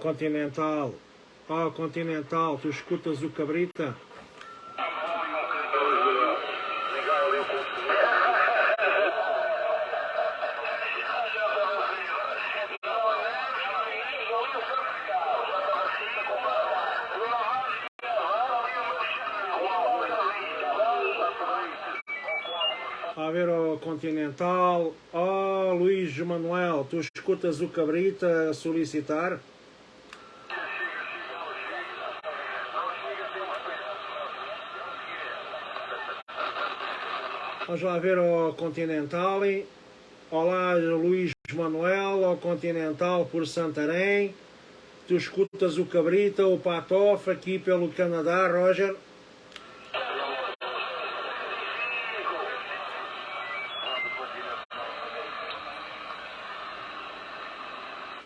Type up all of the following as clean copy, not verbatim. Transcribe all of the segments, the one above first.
Continental. Continental, tu escutas o Cabrita? A ver, Continental. Luís Manuel, tu escutas o Cabrita a solicitar? Vamos lá ver o Continental. Olá, Luís Manuel, ao Continental por Santarém. Tu escutas o Cabrita, o Patof, aqui pelo Canadá, Roger.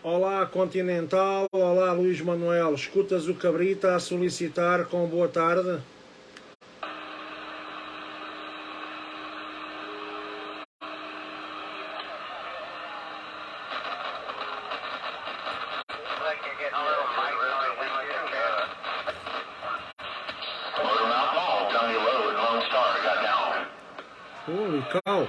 Olá, Continental. Olá, Luís Manuel. Escutas o Cabrita a solicitar com boa tarde? Holy cow.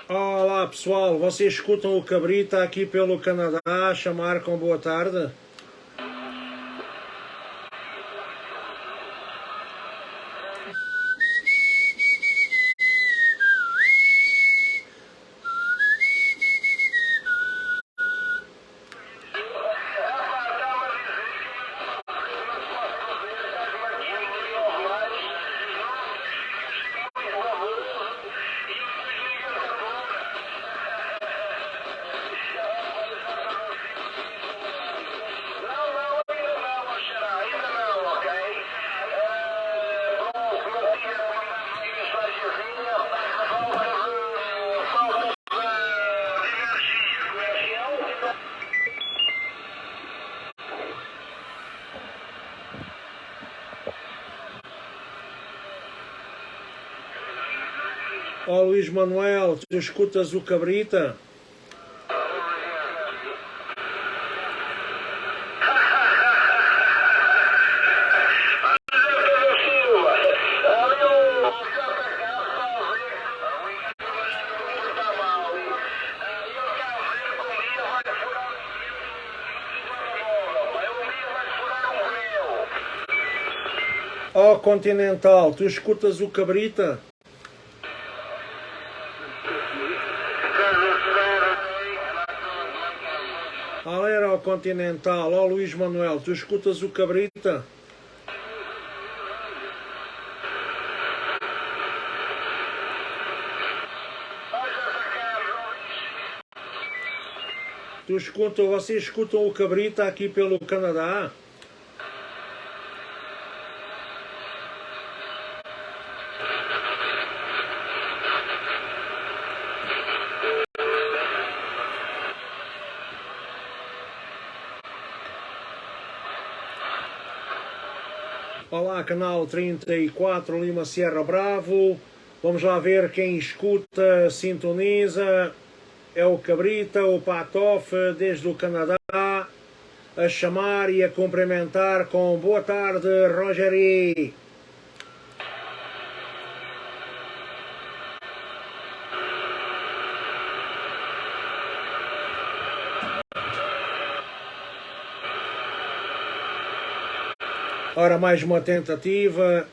Olá pessoal, vocês escutam o Cabrita aqui pelo Canadá a chamar com boa tarde? Ó Luís Manuel, tu escutas o Cabrita? Ó Continental, tu escutas o Cabrita? Galera, ó Continental, ó Luís Manuel, tu escutas o Cabrita? Vocês escutam o Cabrita aqui pelo Canadá? Olá, canal 34 Lima Sierra Bravo. Vamos lá ver quem escuta, sintoniza. É o Cabrita, o Patof, desde o Canadá, a chamar e a cumprimentar com boa tarde, Rogeri. Ora, mais uma tentativa,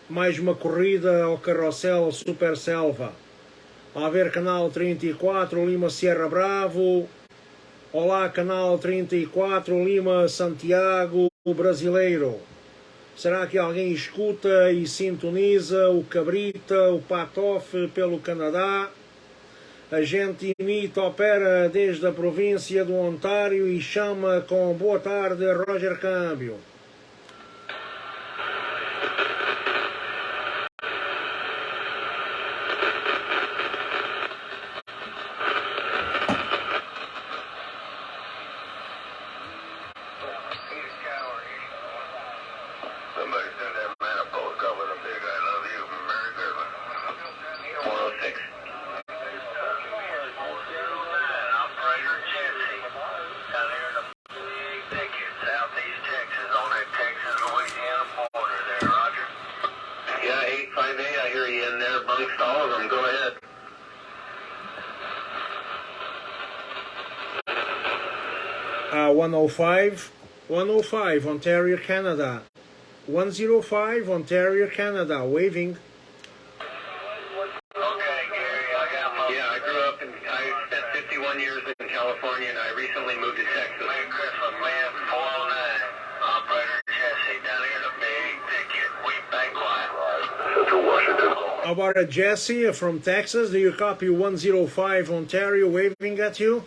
mais uma corrida ao carrossel Super Selva. A ver, canal 34, Lima Sierra Bravo. Olá, canal 34, Lima Santiago, brasileiro. Será que alguém escuta e sintoniza o Cabrita, o Patof pelo Canadá? A gente imita, opera desde a província do Ontário e chama com boa tarde Roger Câmbio. I hear you in there amongst all of them. Go ahead. Uh, 105, Ontario, Canada. 105, Ontario, Canada. Waving. Okay, Gary, I grew up I spent 51 years in California, and I recently moved to Texas. Merry Christmas, man. 409. Operator Jesse down here in the big ticket. We bank line. Central Washington. How about Jesse from Texas? Do you copy 105, Ontario, waving at you?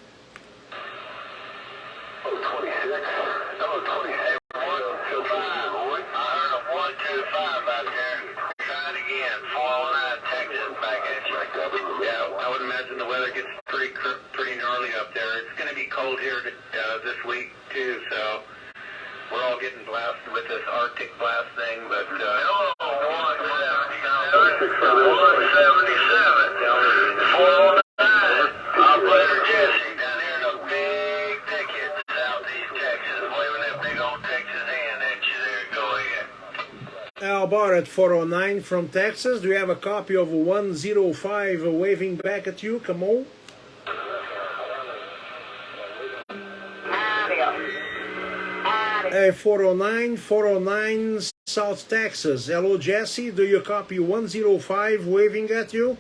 Pretty gnarly up there. It's going to be cold here this week too, so we're all getting blasted with this Arctic blast thing. But 177, 409, Operator Jesse down here in a big ticket, southeast Texas, waving that big old Texas hand at you there. Go ahead. How about at 409 from Texas? Do you have a copy of 105 waving back at you? Come on. Hey, 409, South Texas. Hello, Jesse. Do you copy 105 waving at you?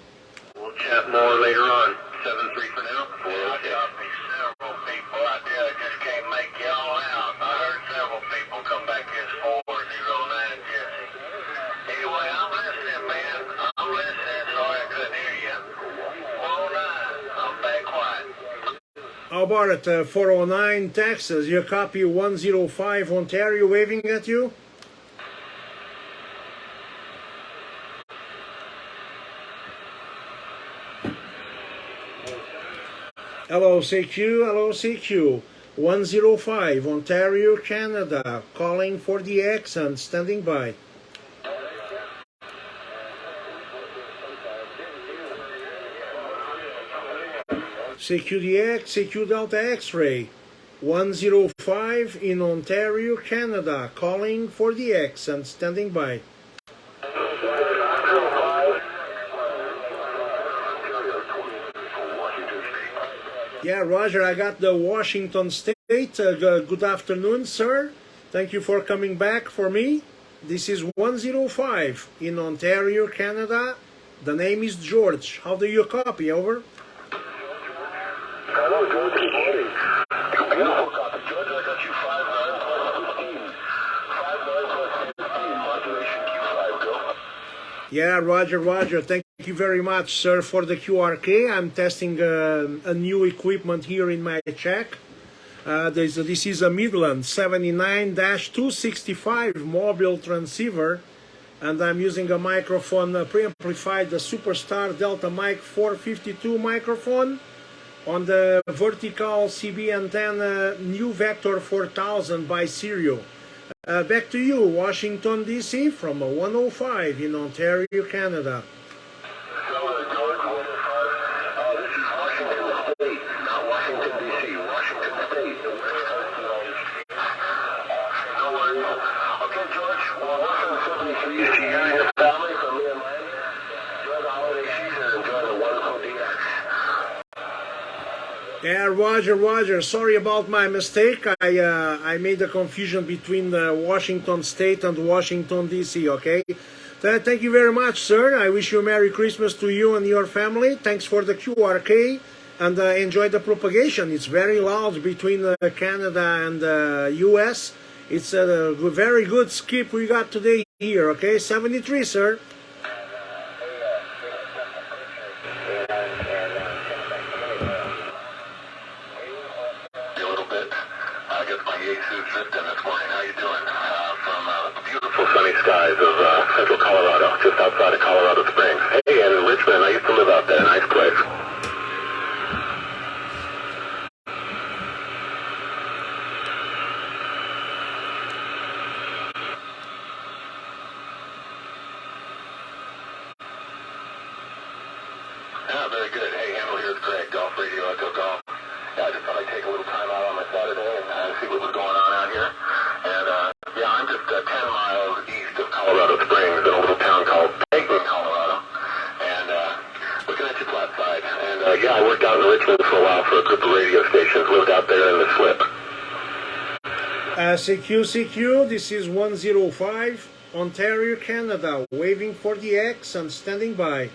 We'll chat more later on. 7-3 for now. I copy several people out there that just can't make you all out. I heard several people come back as 409, Jesse. Anyway, I'm listening, man. I'm listening. Sorry I couldn't hear you. 409. I'm back quiet. How about at 409, Texas? You copy 105, Ontario, waving at you? Hello, CQ. Hello, CQ. 105, Ontario, Canada. Calling for the accent. Standing by. CQDX, CQ Delta X-ray, 105 in Ontario, Canada, calling for the accent, standing by. Yeah, Roger, I got the Washington State. Good afternoon, sir. Thank you for coming back for me. This is 105 in Ontario, Canada. The name is George. How do you copy? Over. Hello, George. Good morning. Beautiful copy. George, I got you 59 plus 15. 59 plus 15. Modulation Q5. Go. Yeah, Roger. Thank you very much, sir, for the QRK. I'm testing a new equipment here in my check. This is a Midland 79-265 mobile transceiver, and I'm using a microphone preamplified, the Superstar Delta Mic 452 microphone on the vertical CB antenna New Vector 4000 by Serial. Back to you, Washington, D.C. from 105 in Ontario, Canada. Hello, George, 105. This is Washington State, not Washington, D.C. Washington State, the West Coast of United States. No worries. Okay, George, well, welcome to 73 to you and your family from me and Miami. Enjoy the holiday season and enjoy the wonderful DX. Yeah, Roger. Sorry about my mistake. I made a confusion between Washington State and Washington, D.C., okay? Thank you very much, sir. I wish you a Merry Christmas to you and your family. Thanks for the QRK, and enjoy the propagation. It's very loud between Canada and U.S. It's a very good skip we got today here, okay? 73, sir. A little bit. I guess my Jesus drifting this morning. How you doing? From beautiful sunny skies of central Colorado, just outside of Colorado Springs. Hey, and Richmond, I used to live out there. Nice place. Yeah, very good. Hey, Handle, here's Greg, Golf Radio, Echo Golf. Yeah, I just thought I'd take a little time out on my Saturday and see what was going on out here. And, yeah, I'm just 10 miles east of Colorado Springs in a little town called Midland, Colorado. And, looking at your flat side. And, yeah, I worked out in Richmond for a while for a group of radio stations, lived out there in the slip. CQ, this is 105, Ontario, Canada, waving for the X and standing by.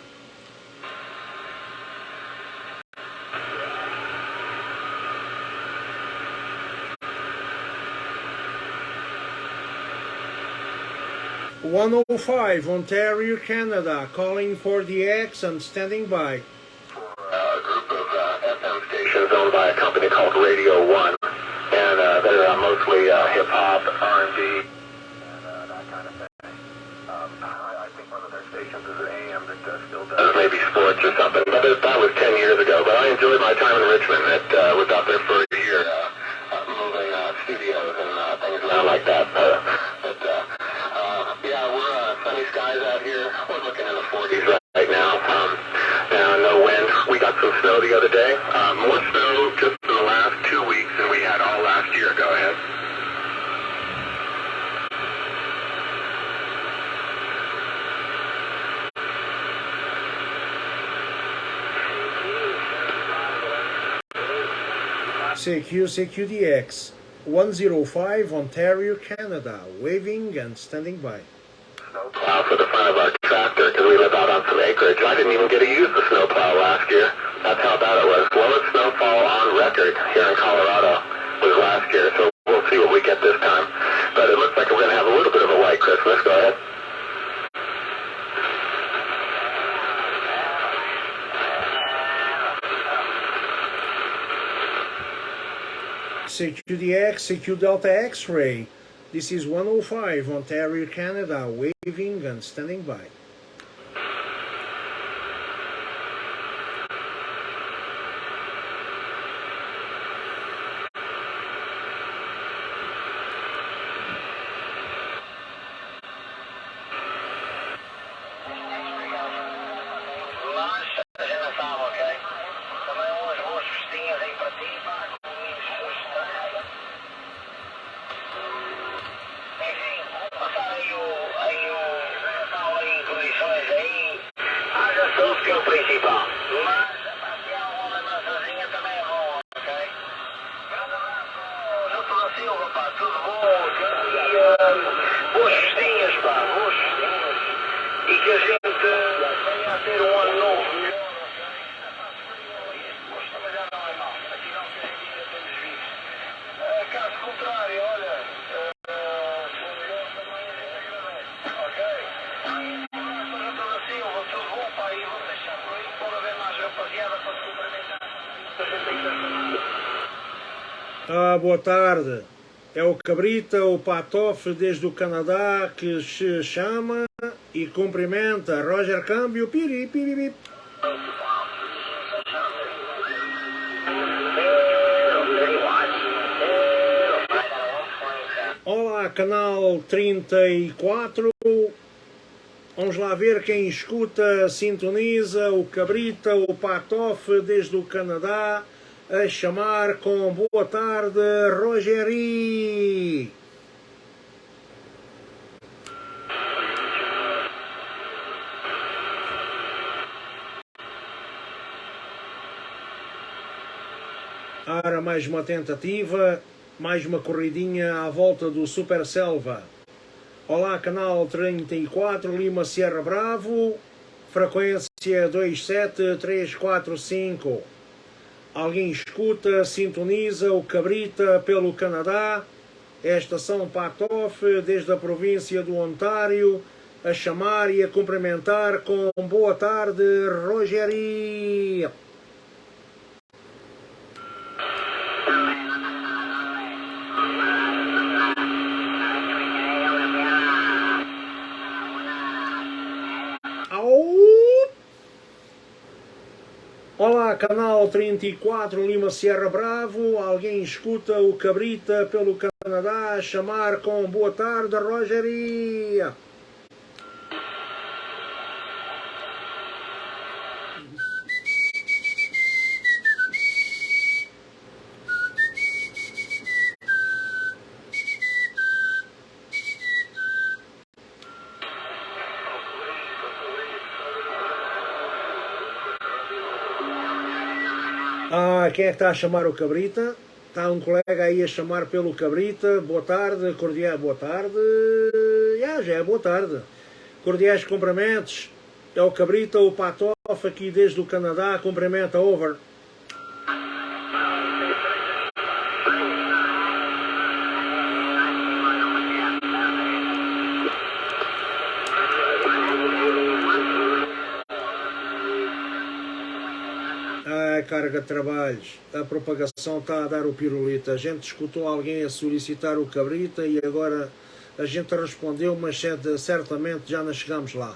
(105) Ontario, Canada, calling for the X and standing by. A group of FM stations owned by a company called Radio 1, and they're mostly hip-hop, R&B, and that kind of thing. I think one of their stations is an AM that still does maybe sports or something, but that was 10 years ago. But I enjoyed my time in Richmond. Was out there for a year, moving studios and things around like that. Yeah, we're sunny skies out here. We're looking in the 40s right now. No wind. We got some snow the other day. More snow just in the last 2 weeks than we had all last year. Go ahead. CQDX 105 Ontario, Canada, waving and standing by. Snowplow for the front of our tractor because we live out on some acreage. I didn't even get to use the snowplow last year. That's how bad it was. Lowest snowfall on record here in Colorado was last year, so we'll see what we get this time. But it looks like we're going to have a little bit of a white Christmas. Go ahead. CQDX, CQ Delta X-ray. This is 105 Ontario, Canada, waving and standing by. Boa tarde. É o Cabrita, o Patof desde o Canadá que se chama e cumprimenta. Roger Câmbio, piri, piri, Olá, canal 34. Vamos lá ver quem escuta, sintoniza, o Cabrita, o Patof desde o Canadá, a chamar com boa tarde, Rogeri. Ora, mais uma tentativa, mais uma corridinha à volta do Super Selva. Olá, canal 34, Lima Sierra Bravo, frequência 27345. Alguém escuta, sintoniza o Cabrita pelo Canadá, é a estação Patof, desde a província do Ontário, a chamar e a cumprimentar com boa tarde, Rogério. Olá, canal 34, Lima Sierra Bravo. Alguém escuta o Cabrita pelo Canadá a chamar com boa tarde, Rogério. Quem é que está a chamar o Cabrita? Está um colega aí a chamar pelo Cabrita. Boa tarde, cordial, boa tarde. Já é boa tarde. Cordiais cumprimentos. É o Cabrita, o Patof, aqui desde o Canadá. Cumprimenta, over. Carga de trabalhos, a propagação está a dar o pirulito. A gente escutou alguém a solicitar o Cabrita e agora a gente respondeu, mas certamente já não chegamos lá.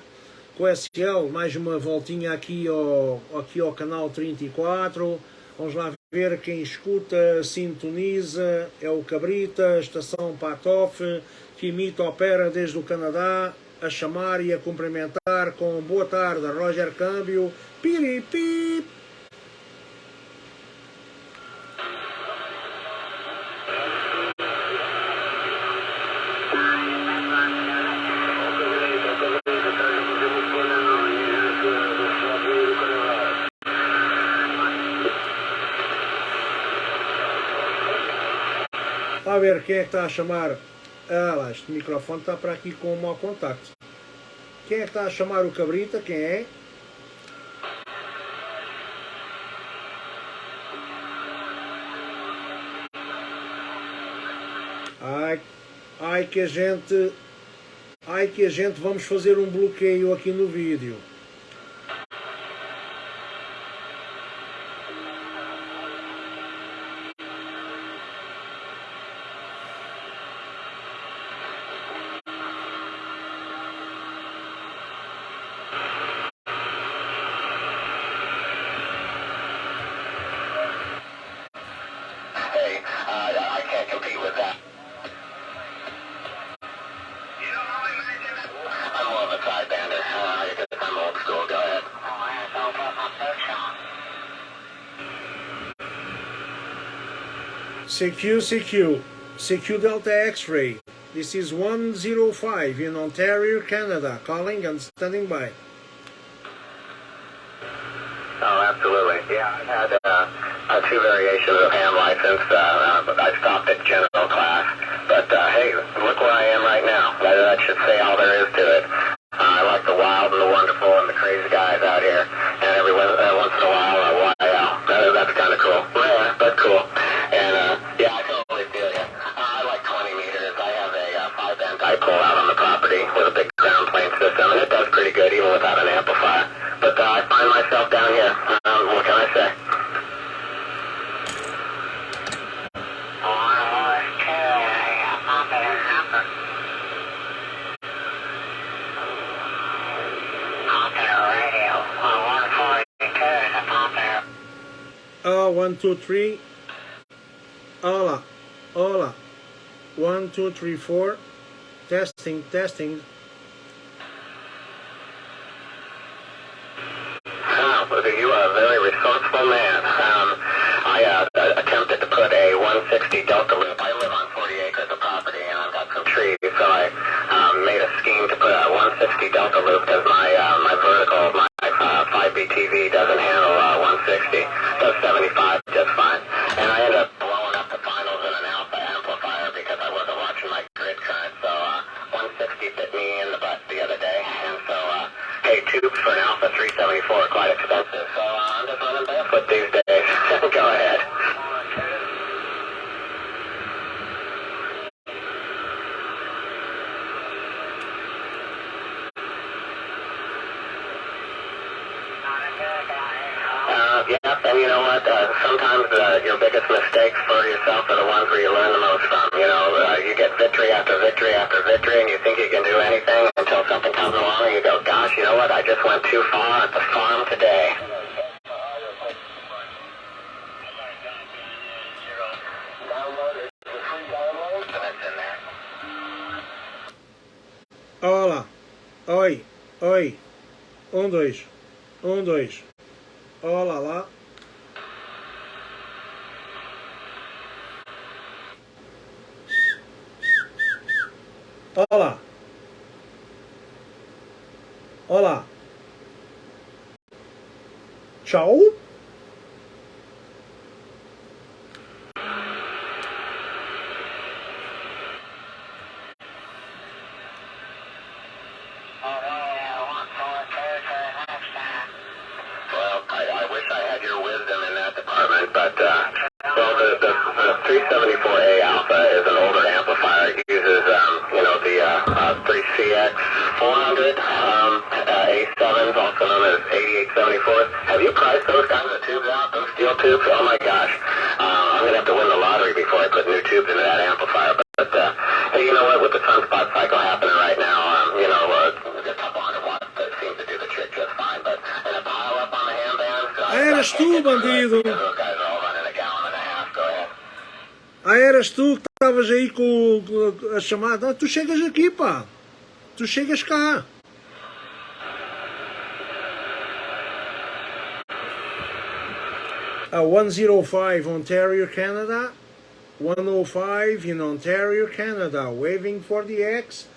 Com o SL, mais uma voltinha aqui ao canal 34. Vamos lá ver quem escuta, sintoniza, é o Cabrita, estação Patof, que imita, opera desde o Canadá, a chamar e a cumprimentar com boa tarde, Roger Câmbio, piripip. A ver quem é que está a chamar. Lá, este microfone está para aqui com o mau contacto. Quem é que está a chamar o Cabrita? Quem é? Ai que a gente vamos fazer um bloqueio aqui no vídeo. CQ Delta X-ray. This is 105 in Ontario, Canada. Calling and standing by. Oh, absolutely. Yeah, I've had two variations of ham license. I stopped at general class. But, hey, look where I am right now. That should say all there is to it. I like the wild and the wonderful and the crazy guys out here. And every once in a while, that's kind of cool. Rare, but cool. And, yeah, I totally feel you. I like 20 meters. I have a 5-band dipole out on the property with a big ground plane system, and it does pretty good even without an amplifier. But I find myself down here. What can I say? Oh, 1, 2, 3. Hola, hola. 1, 2, 3, 4. Testing, testing. You are a very resourceful man. I attempted to put a 160 Delta loop. I live on 40 acres of property and I've got some trees, so I made a scheme to put a 160 Delta loop because my vertical, my 5B TV doesn't handle 160. Does 75 just fine. And I ended up blowing up the finals in an alpha amplifier because I wasn't watching my grid current. So 160 bit me in the butt the other day. And so, hey, tubes for an alpha 374 are quite expensive. So I'm just running barefoot these days. Go ahead. enough, and you know what? Sometimes your biggest mistakes for yourself are the ones where you learn the most from. You know, you get victory after victory after victory, and you think you can do anything until something comes along, and you go, gosh, you know what? I just went too far at the farm today. Olá, oi, oi, dois, dois, olá lá. Olá, olá, tchau. But, well, the 374A alpha is an older amplifier. It uses, you know, the 3CX 400, A7s, also known as 8874s. Have you priced those kinds of tubes out, those steel tubes? Oh my gosh. I'm going to have to win the lottery before I put new tubes into that amplifier. But hey, you know what, with the sunspot cycle happening right now, you know, a couple hundred watts that seems to do the trick just fine. But in a pile up on the ham bands, Eras tu, bandido. those guys are all running a gallon and a half. Go ahead. Eras tu que estavas aí com a chamada. Tu chegas aqui, pá. Tu chegas cá. A 105 Ontario, Canada. 105 in Ontario, Canada. Waving for the X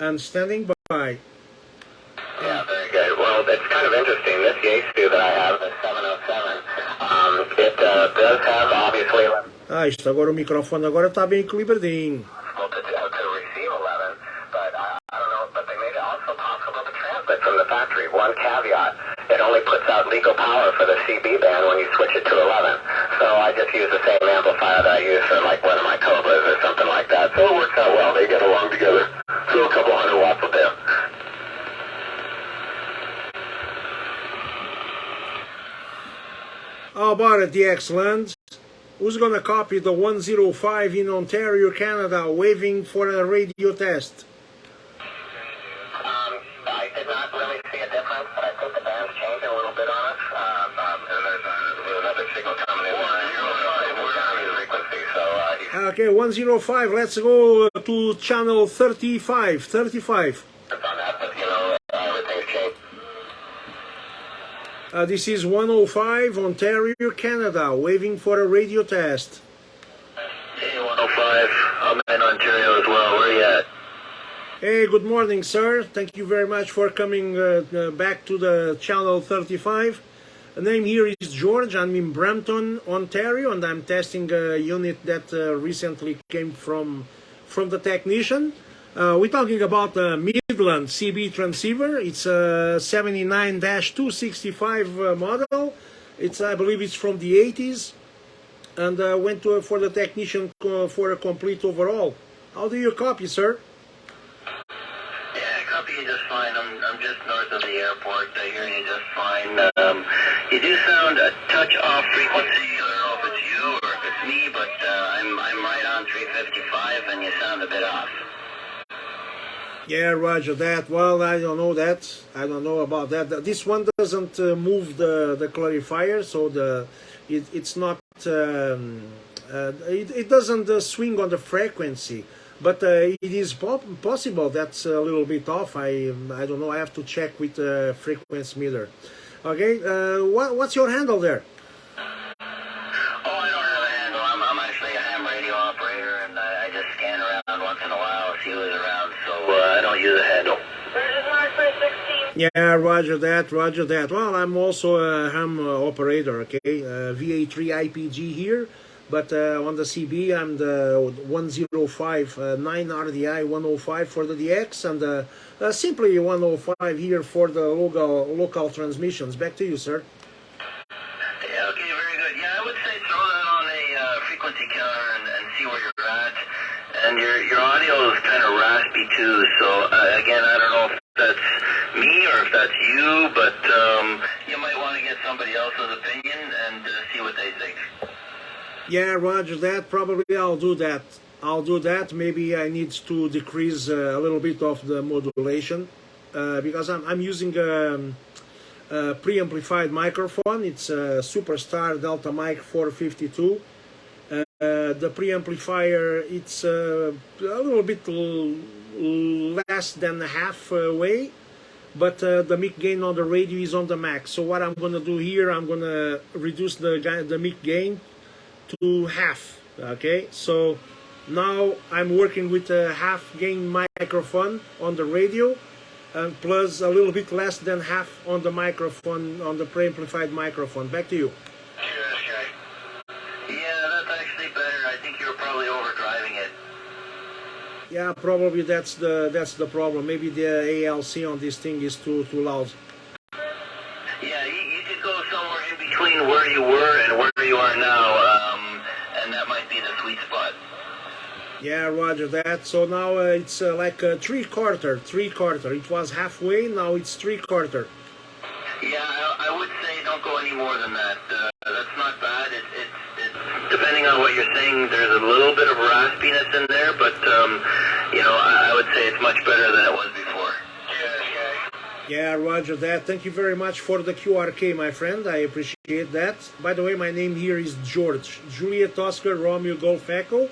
and standing by. Yeah, very good. Well, it's kind of interesting. This Yaesu that I have, the 707, it does have, obviously, Isto agora o microfone agora está bem equilibradinho. to receive 11, but I don't know, but they made it also possible to transmit from the factory. One caveat, it only puts out legal power for the CB band when you switch it to 11. So I just use the same amplifier that I use for like one of my Cobras or something like that. So it works out well. They get along together. So a couple hundred watts will do. How about it, the X-Land? Who's gonna copy the 105 in Ontario, Canada, waving for a radio test? I did not really see a difference, but I think the band's changing a little bit on us. There's another signal coming in. 105, we're down in frequency, so Okay, 105, let's go to channel 35. 35. on that, but you know, everything's changed. This is 105, Ontario, Canada, waving for a radio test. Hey, 105, I'm in Ontario as well. Where you at? Hey, good morning, sir. Thank you very much for coming back to the channel 35. The name here is George. I'm in Brampton, Ontario, and I'm testing a unit that recently came from the technician. We're talking about the Midland CB transceiver. It's a 79-265 model. I believe it's from the 80s, and went for the technician for a complete overhaul. How do you copy, sir? Yeah, I copy you just fine. I'm just north of the airport. I hear you just fine. You do sound a touch off frequency. I don't know if it's you or if it's me, but I'm right on 355, and you sound a bit off. Yeah, roger that. Well, I don't know that. I don't know about that. This one doesn't move the clarifier, so it's not. It doesn't swing on the frequency, but it is possible that's a little bit off. I don't know. I have to check with the frequency meter. Okay. What's your handle there? Oh, I don't have a handle. I'm actually a ham radio operator, and I just scan around once in a while, see who's around. So I don't use a handle. Yeah, roger that, roger that. Well, I'm also a ham operator, okay? VA3 IPG here, but on the CB, I'm the 105 9 RDI 105 for the DX, and simply 105 here for the local transmissions. Back to you, sir. Yeah, okay, very good. Yeah, I would say throw that on a frequency counter and see where you're at. And your audio is kind of raspy too, so again, I don't know if that's me or if that's you, but you might want to get somebody else's opinion. And Yeah, Roger that. Probably I'll do that. I'll do that. Maybe I need to decrease a little bit of the modulation because I'm using a preamplified microphone. It's a Superstar Delta Mic 452. The preamplifier, it's a little bit less than halfway, but the mic gain on the radio is on the max. So what I'm going to do here, I'm going to reduce the mic gain to half. Okay, so now I'm working with a half gain microphone on the radio, and plus a little bit less than half on the microphone, on the preamplified microphone. Back to you. Yeah, probably that's the problem. Maybe the ALC on this thing is too loud. Yeah, you could go somewhere in between where you were and where you are now, and that might be the sweet spot. Yeah, Roger that. So now it's like a three-quarter. It was halfway, now it's three-quarter. Yeah, I would say don't go any more than that. That's not bad. It's depending on what you're saying, there's a little bit of raspiness in there, but you know, I would say it's much better than it was before. Yeah, Roger that. Thank you very much for the QRK, my friend. I appreciate that. By the way, my name here is George. Juliet Oscar Romeo Golf Echo.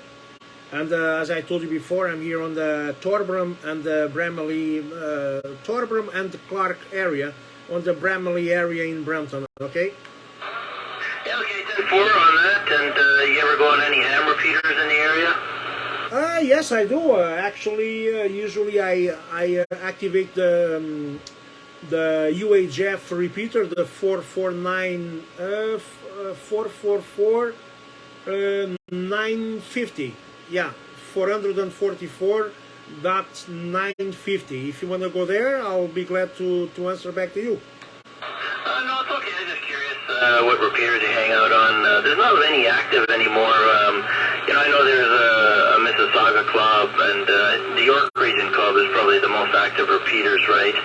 And as I told you before, I'm here on the Torbram and the Bramley, Torbram and the Clark area, on the Bramley area in Brampton, okay? Yeah, okay, 10-4 on that. And you ever go on any ham repeaters in the area? Yes, I do. Actually, usually I activate the UHF repeater, the 449, 444, 950. Yeah, 444.950. If you want to go there, I'll be glad to answer back to you. No, it's okay. I'm just curious what repeaters you hang out on. There's not any active anymore. You know, I know there's a Mississauga club, and the York Region Club is probably the most active repeaters, right?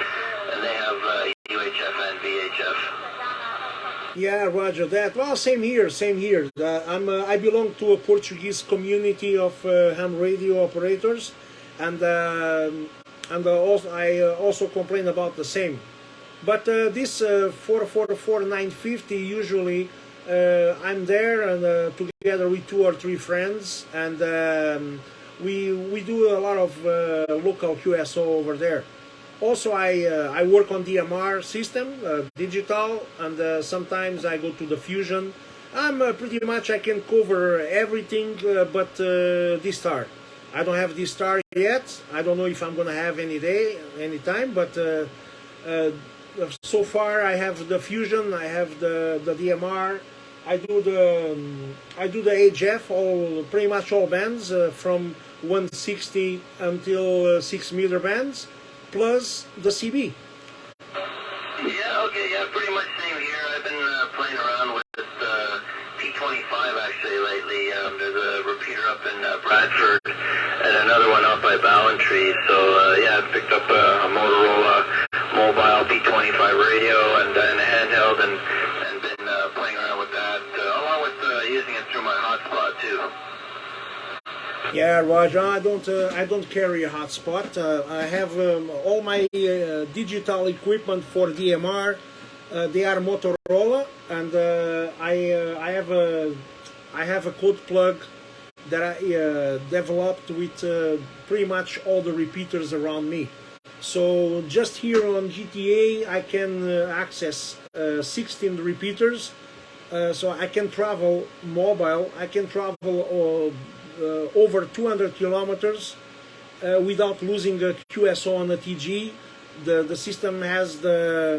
And they have UHF and VHF. Yeah, Roger that. Well, same here. I belong to a Portuguese community of ham radio operators, and I also complain about the same. But this 444.950 usually I'm there and together with 2 or 3 friends, and we do a lot of local QSO over there. Also, I work on DMR system, digital, and sometimes I go to the Fusion. I'm pretty much, I can cover everything but D-Star. I don't have D-Star yet. I don't know if I'm going to have any time, but so far I have the Fusion, I have the DMR, I do the HF, pretty much all bands from 160 until 6 meter bands, plus the CB. Yeah, okay, yeah, pretty much same here. I've been playing around with P25 actually lately. There's a repeater up in Bradford and another one up by Ballantree. So yeah, I picked up a Motorola mobile P25 radio and a handheld and been playing around with that, along with using it through my hotspot too. Yeah, Roger, I don't carry a hotspot. I have all my digital equipment for DMR. They are Motorola, and I have a code plug that I developed with pretty much all the repeaters around me. So just here on GTA, I can access 16 repeaters. So I can travel mobile. I can travel over 200 kilometers without losing a QSO on a TG. The system has the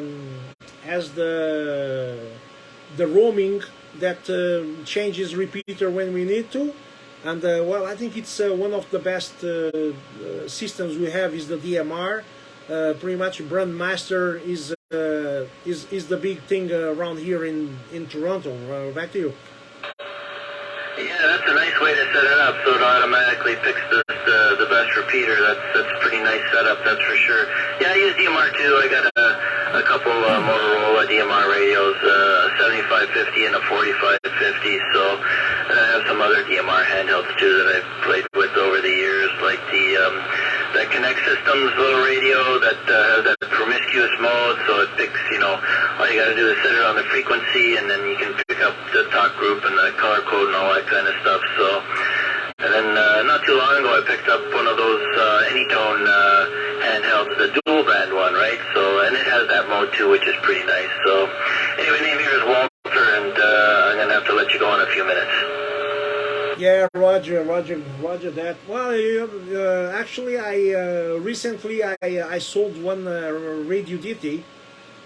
roaming that changes repeater when we need to, and well, I think it's one of the best systems we have is the DMR. Pretty much Brandmaster is the big thing around here in Toronto. Back to you. Yeah, that's a nice way to set it up, so it automatically picks the best repeater. That's a pretty nice setup, that's for sure. Yeah, I use DMR too. I got a couple Motorola DMR radios, a 7550 and a 4550. So And I have some other DMR handhelds too that I've played with over the years, like the Connect Systems little radio that has that promiscuous mode, so it picks, all you got to do is set it on the frequency, and then you can pick up the talk group and the color code and all that kind of stuff. So, and then not too long ago, I picked up one of those Anytone handhelds, the dual band one, right? So, and it has that mode too, which is pretty nice. So, anyway, name here is Walter, and I'm gonna have to let you go in a few minutes. Yeah, Roger that. Well, actually, recently I sold one Radio DT,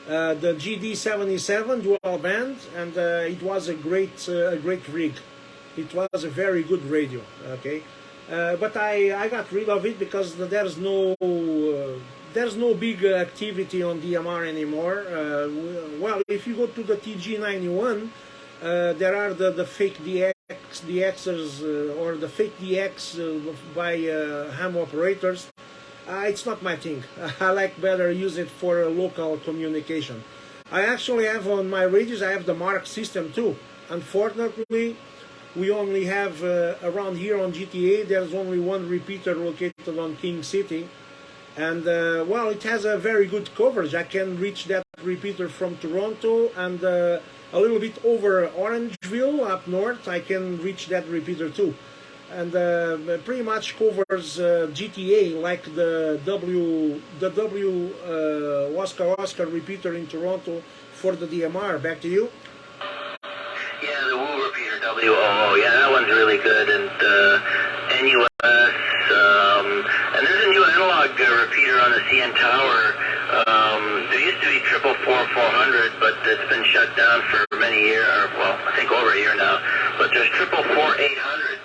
the GD77 dual band, and it was a great rig. It was a very good radio. Okay, but I got rid of it because there's no big activity on DMR anymore. Well, if you go to the TG91. There are the fake DXs or the fake DX by ham operators. It's not my thing. I like better use it for local communication. I actually have on my radios, I have the Mark system too. Unfortunately, we only have around here on GTA, there's only one repeater located on King City. And well, it has a very good coverage. I can reach that repeater from Toronto, and a little bit over Orangeville up north, I can reach that repeater too. And pretty much covers GTA, like the W Oscar repeater in Toronto for the DMR. Back to you. Yeah, the Woo repeater, WOO, yeah, that one's really good. And NUS, and there's a new analog repeater on the CN Tower. There used to be 444-400, but it's been shut down for many years, well, I think over a year now. But there's 444-800.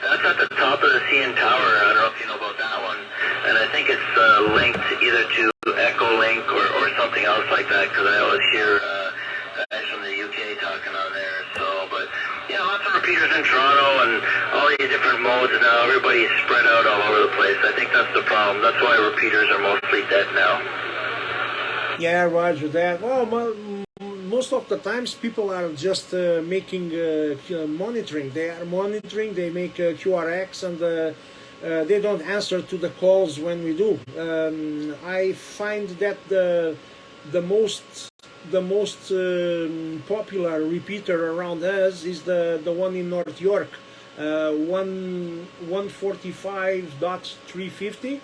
That's at the top of the CN Tower. I don't know if you know about that one. And I think it's linked either to Echo Link or something else like that, because I always hear guys from the UK talking on there. So, but yeah, lots of repeaters in Toronto and all these different modes now. Everybody's spread out all over the place. I think that's the problem. That's why repeaters are mostly dead now. Yeah, Roger that. Well, most of the times people are just making monitoring. They are monitoring. They make QRX, and they don't answer to the calls when we do. I find that the most popular repeater around us is the one in North York, 145.350.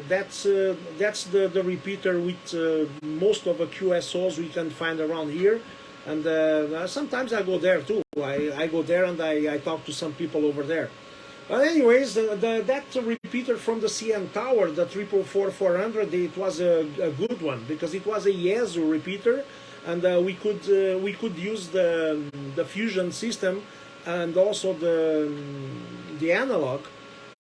That's the repeater with most of the QSOs we can find around here, and sometimes I go there too. I go there and I talk to some people over there. But anyways, that repeater from the CN Tower, the 444-400, it was a good one because it was a Yaesu repeater, and we could use the fusion system and also the analog.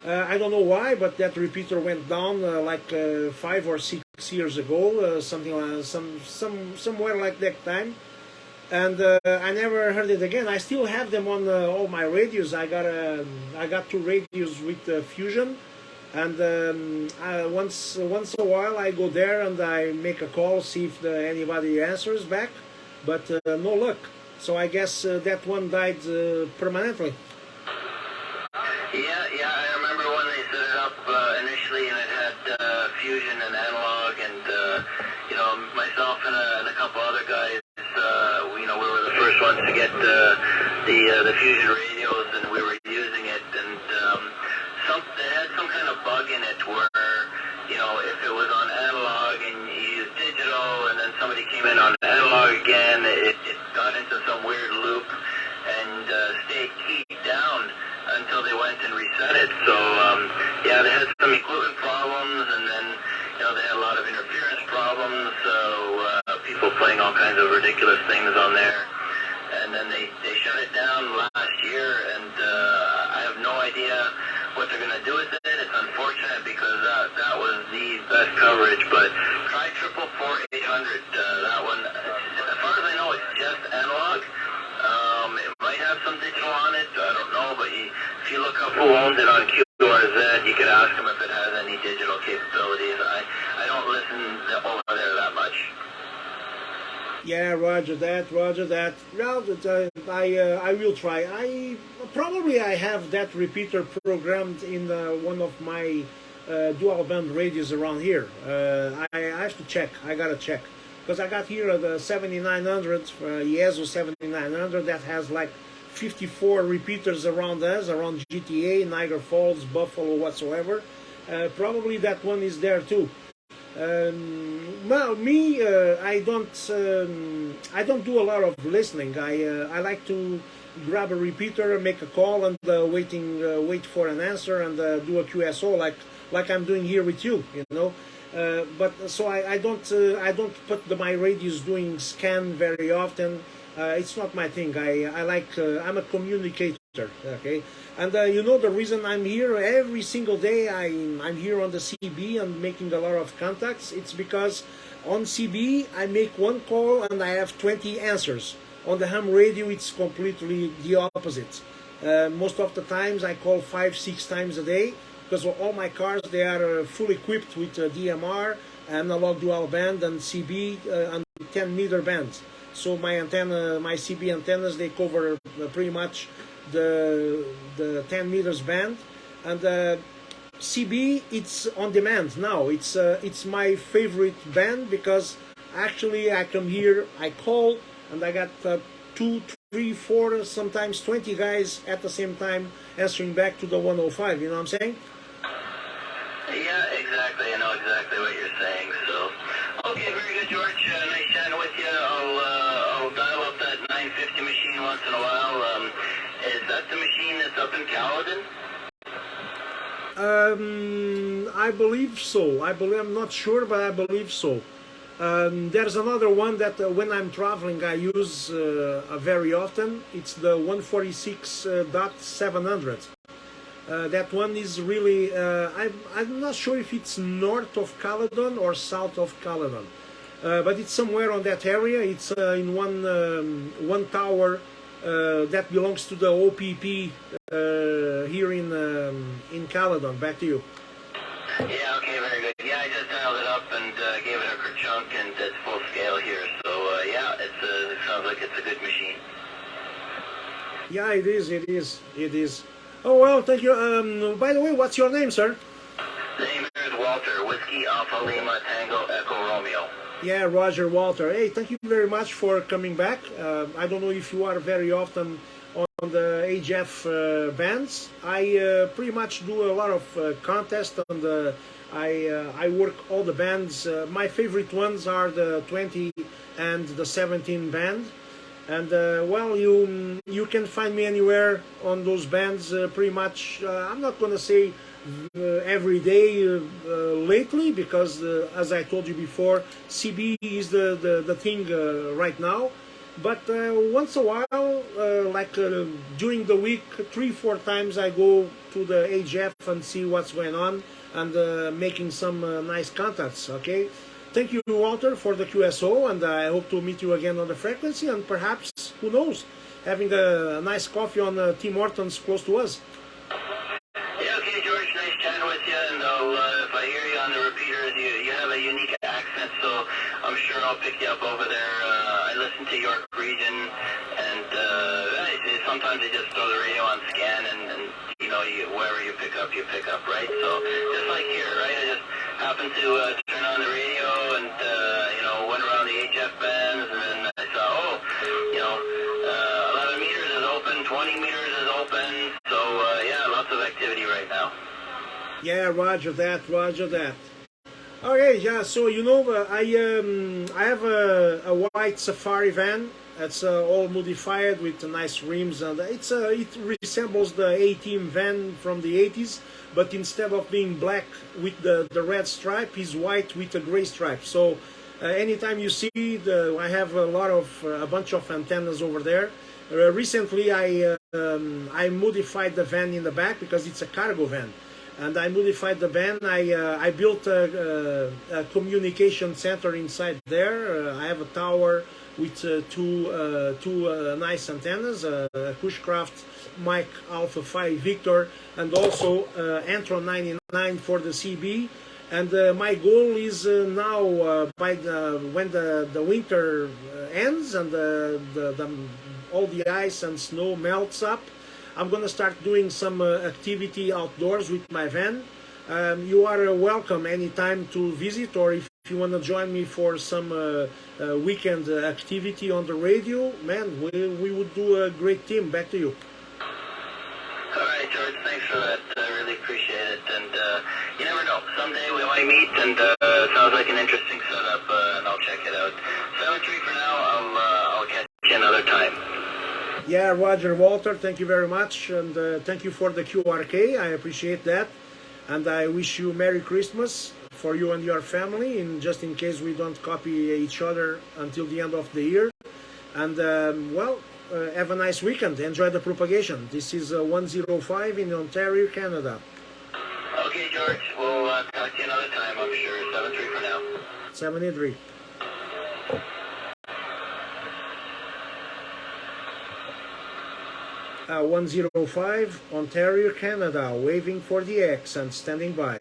I don't know why, but that repeater went down like 5 or 6 years ago, something like somewhere like that time, and I never heard it again. I still have them on all my radios. I got 2 radios with fusion, and once a while I go there and I make a call, see if anybody answers back, but no luck. So I guess that one died permanently. Yeah, I remember when they set it up initially, and it had fusion and analog, and myself and a couple other guys, we were the first ones to get the fusion radios, and we were using it, and they had some kind of bug in it where if it was on analog and you used digital, and then somebody came in on analog again, it got into some weird loop and stayed keyed down until they went and reset it. So yeah, they had some equipment problems, and then they had a lot of interference problems. So people playing all kinds of ridiculous things on there, and then they shut it down last year, and I have no idea what they're going to do with it. It's unfortunate because that was the best coverage. But try 444-800. That one, as far as I know, it's just analog. It might have some digital on it, I don't know, but if you look up who owns it on QRZ, you can ask them if it has any digital capabilities. I don't listen over there that much. Yeah, Roger that, Roger that. Well, I will try. I have that repeater programmed in one of my dual band radios around here. I have to check. I gotta check because I got here the 7900 IESO 7900 that has like 54 repeaters around us, around GTA, Niagara Falls, Buffalo, whatsoever. Probably that one is there too. Well, me, I don't do a lot of listening. I like to grab a repeater, make a call, and wait for an answer, and do a QSO like I'm doing here with you, you know. But so I don't put my radios doing scan very often. It's not my thing. I'm a communicator. Okay, and you know the reason I'm here every single day. I'm here on the CB and making a lot of contacts. It's because on CB I make one call and I have 20 answers. On the ham radio it's completely the opposite. Most of the times I call 5-6 times a day because all my cars they are fully equipped with DMR, analog dual band, and CB and 10-meter bands. So my CB antennas, they cover pretty much the 10 meters band, and CB it's on demand now. It's my favorite band because actually I come here, I call, and I got 2, 3, 4, sometimes 20 guys at the same time answering back to the 105. You know what I'm saying? Yeah, exactly. I know exactly what you're saying. So, okay, very good, George. Nice chatting with you. I'll dial up that 950 machine once in a while. Is that the machine that's up in Caledon? I believe so. I'm not sure, but I believe so. There's another one that when I'm traveling I use very often. It's the 146.700. That one is really, I'm not sure if it's north of Caledon or south of Caledon, but it's somewhere on that area. It's in one tower that belongs to the OPP here in Caledon. Back to you. Yeah, okay, very good. Yeah, I just dialed it up and gave it a chunk, and it's full scale here. So yeah, it sounds like it's a good machine. Yeah, it is. Oh, well, thank you. By the way, what's your name, sir? The name is Walter, Whiskey Alpha Lima Tango Echo Romeo. Yeah, Roger, Walter. Hey, thank you very much for coming back. I don't know if you are very often on the HF bands. I pretty much do a lot of contests, and I work all the bands. My favorite ones are the 20 and the 17 band. And well, you can find me anywhere on those bands. Pretty much, I'm not gonna say every day lately, because as I told you before, CB is the thing right now. But once a while, during the week, 3-4 times I go to the HF and see what's going on, and making some nice contacts. Okay. Thank you, Walter, for the QSO, and I hope to meet you again on the frequency, and perhaps, who knows, having a nice coffee on Tim Hortons close to us. Yeah, okay, George, nice chatting with you, and if I hear you on the repeaters, you have a unique accent, so I'm sure I'll pick you up over there. I listen to York Region, and sometimes they just throw the radio on scan, and you know, wherever you pick up, right? So, just like here, right? I just happened to turn on the radio and, went around the HF bands, and then I saw, 11 meters is open, 20 meters is open, so, yeah, lots of activity right now. Yeah, roger that. Okay, yeah, so, I have a white safari van. It's all modified with nice rims, and it resembles the A-Team van from the 80s, but instead of being black with the red stripe, it's white with a gray stripe. So anytime you see I have a bunch of antennas over there. Recently I modified the van in the back because it's a cargo van, and I modified the van. I built a communication center inside there. I have a tower with two nice antennas, Cushcraft Mike Alpha 5 Victor, and also Antron 99 for the CB, And my goal is now, when the winter ends and all the ice and snow melts up, I'm going to start doing some activity outdoors with my van. You are welcome anytime to visit, or if you want to join me for some weekend activity on the radio, man, we would do a great team. Back to you. All right, George, thanks for that. I really appreciate it. And you never know, someday we might meet, and it sounds like an interesting setup, and I'll check it out. 7-3 for now. I'll catch you another time. Yeah, Roger, Walter, thank you very much, and thank you for the QRK. I appreciate that, and I wish you Merry Christmas for you and your family, and just in case we don't copy each other until the end of the year. And well, have a nice weekend. Enjoy the propagation. This is 105 in Ontario, Canada. Okay, George. We'll talk to you another time, I'm sure. 7-3 for now. 73. Uh, 105, Ontario, Canada, waving for the X and standing by.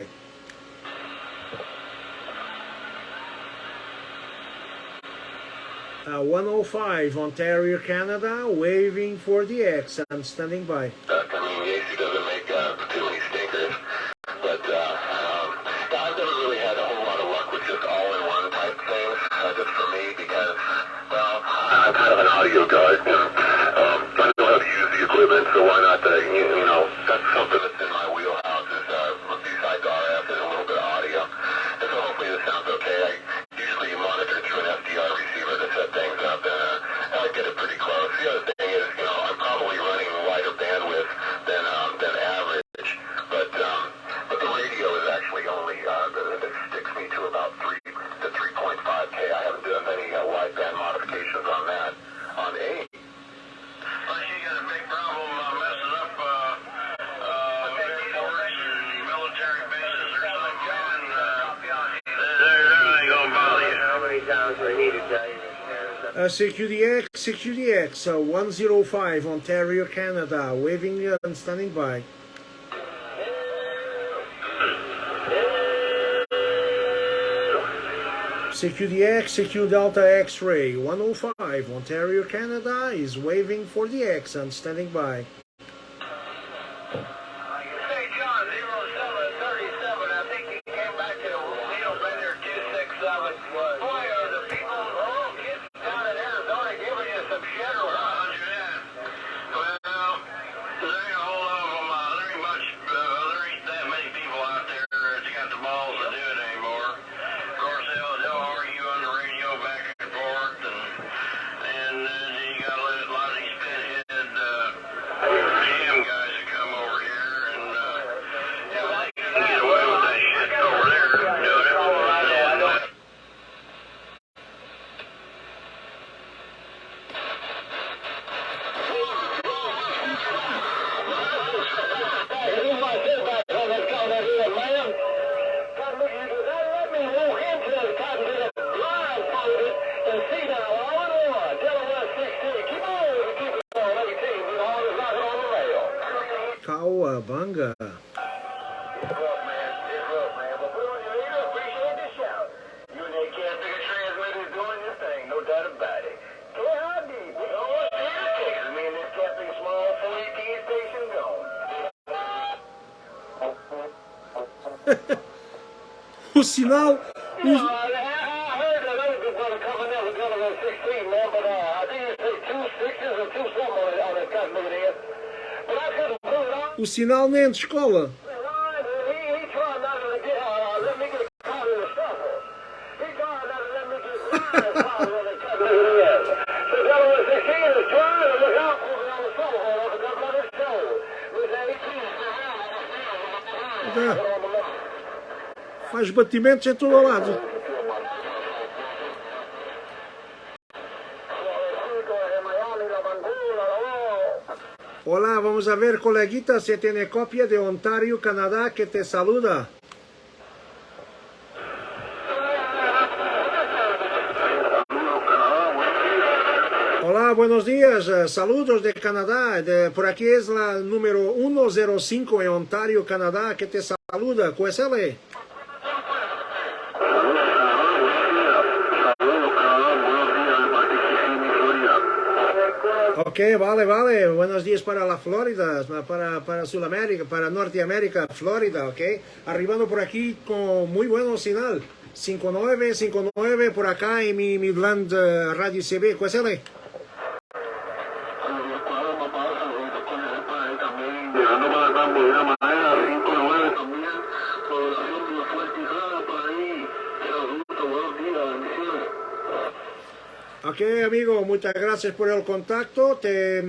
105, Ontario, Canada, waving for the X and standing by. Yacy doesn't make too many stinkers, but I've never really had a whole lot of luck with just all-in-one type things, just for me, because, well, I'm kind of an audio guy, and I know how to use the equipment, so why not, you know, that's something that's in my wheelhouse, is besides RF, is a little bit of audio, and so hopefully this sounds okay. I usually monitor through an FDR receiver to set things up, and I get it pretty close. The other thing is, you know, I'm probably running wider bandwidth than average, but the radio is actually only that sticks me to about 3 to 3.5K. I haven't done any wideband modifications on that. On A, well, you got a big problem messing up airports and military bases or something. They're gonna bother you. How many times do I need to tell you? CQDX, 105, Ontario, Canada, waving and standing by. CQDX, CQ Delta X-ray, 105, Ontario, Canada, is waving for the X and standing by. Hey, John, 0737, I think you came back to Needle Bender 267. Boy, are the people, kids down in Arizona giving you some shit or what? Well, there ain't a whole lot of them. There ain't much, there ain't that many people out there that got the balls to do it anymore. Of course, they'll argue on the radio back and forth, and you got a lot of these pinhead ham guys that come over here, and you know, they can get away with that shit over there doing it. Cowabunga. O sinal. O sinal nem de escola. Faz batimentos em todo lado. Olá, vamos a ver, coleguita, se tiene copia de Ontario, Canadá, que te saluda. Hola, buenos días, saludos de Canadá, por aquí es la número 105 en Ontario, Canadá, que te saluda, ¿cuál es él? Ok, vale, vale. Buenos días para la Florida, para Sudamérica, para Norteamérica, Florida, ok. Arribando por aquí con muy buen señal. 59 por acá en mi Midland Radio CB. ¿Cuál es el? Llegando para acá, de una manera, 5-9 también, población de la fuerte y clara por ahí. Saludos, buenos días, bendiciones. Ok, amigo, muchas gracias por el contacto. Te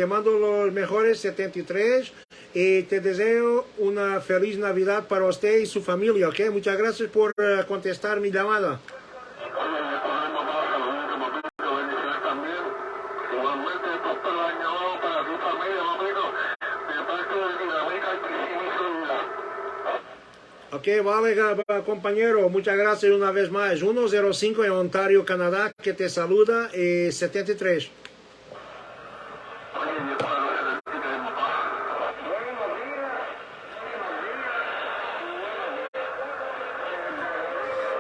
mando los mejores 73 y te deseo una feliz Navidad para usted y su familia, ok. Muchas gracias por contestar mi llamada. Ok, vale, compañero, muchas gracias una vez más. 105 en Ontario, Canadá, que te saluda, 73.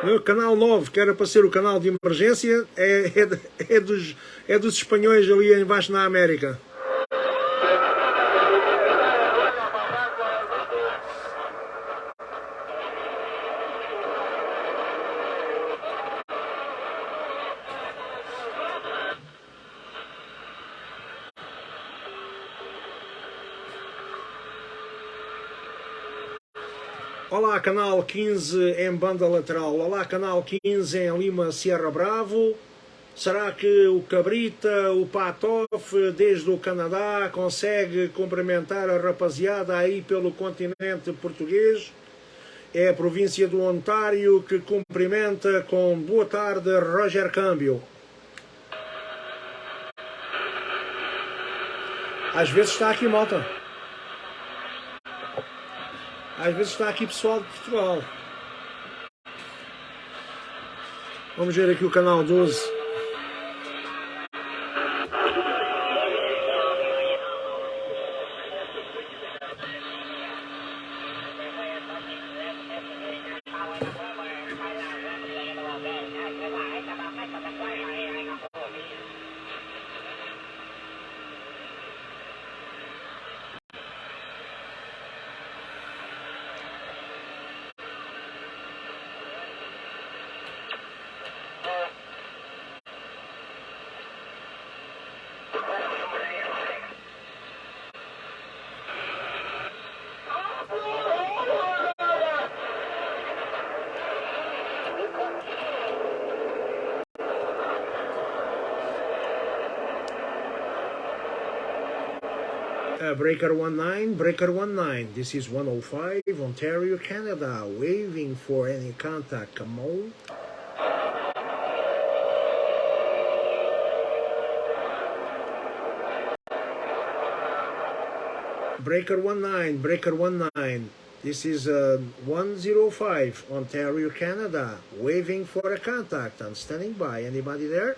No canal 9, que era para ser o canal de emergência, é dos espanhóis ali embaixo na América. Olá, canal 15 em banda lateral. Olá, canal 15 em Lima, Sierra Bravo. Será que o Cabrita, o Patof, desde o Canadá, consegue cumprimentar a rapaziada aí pelo continente português? É a província do Ontário que cumprimenta com boa tarde, Roger Câmbio. Às vezes está aqui, malta. Às vezes está aqui pessoal de Portugal. Vamos ver aqui o canal 12. Breaker 19, this is 105, Ontario, Canada, waving for any contact, come on. Breaker 19, this is 105, Ontario, Canada, waving for a contact, I'm standing by, anybody there?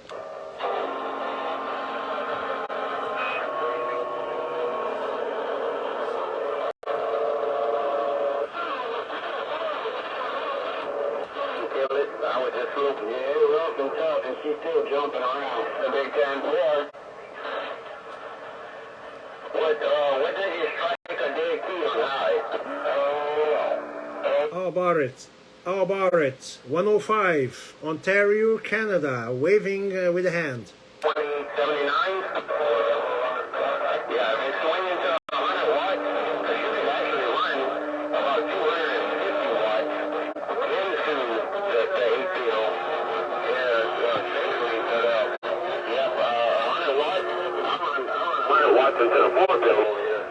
She's still jumping around. The big time boy. What did you strike a day key on high? How about it? 105, Ontario, Canada, waving with a hand. 2079? Yeah, it's going into 100 watts. Because you can actually run about 250 watts into the APO. Into the fourth over here.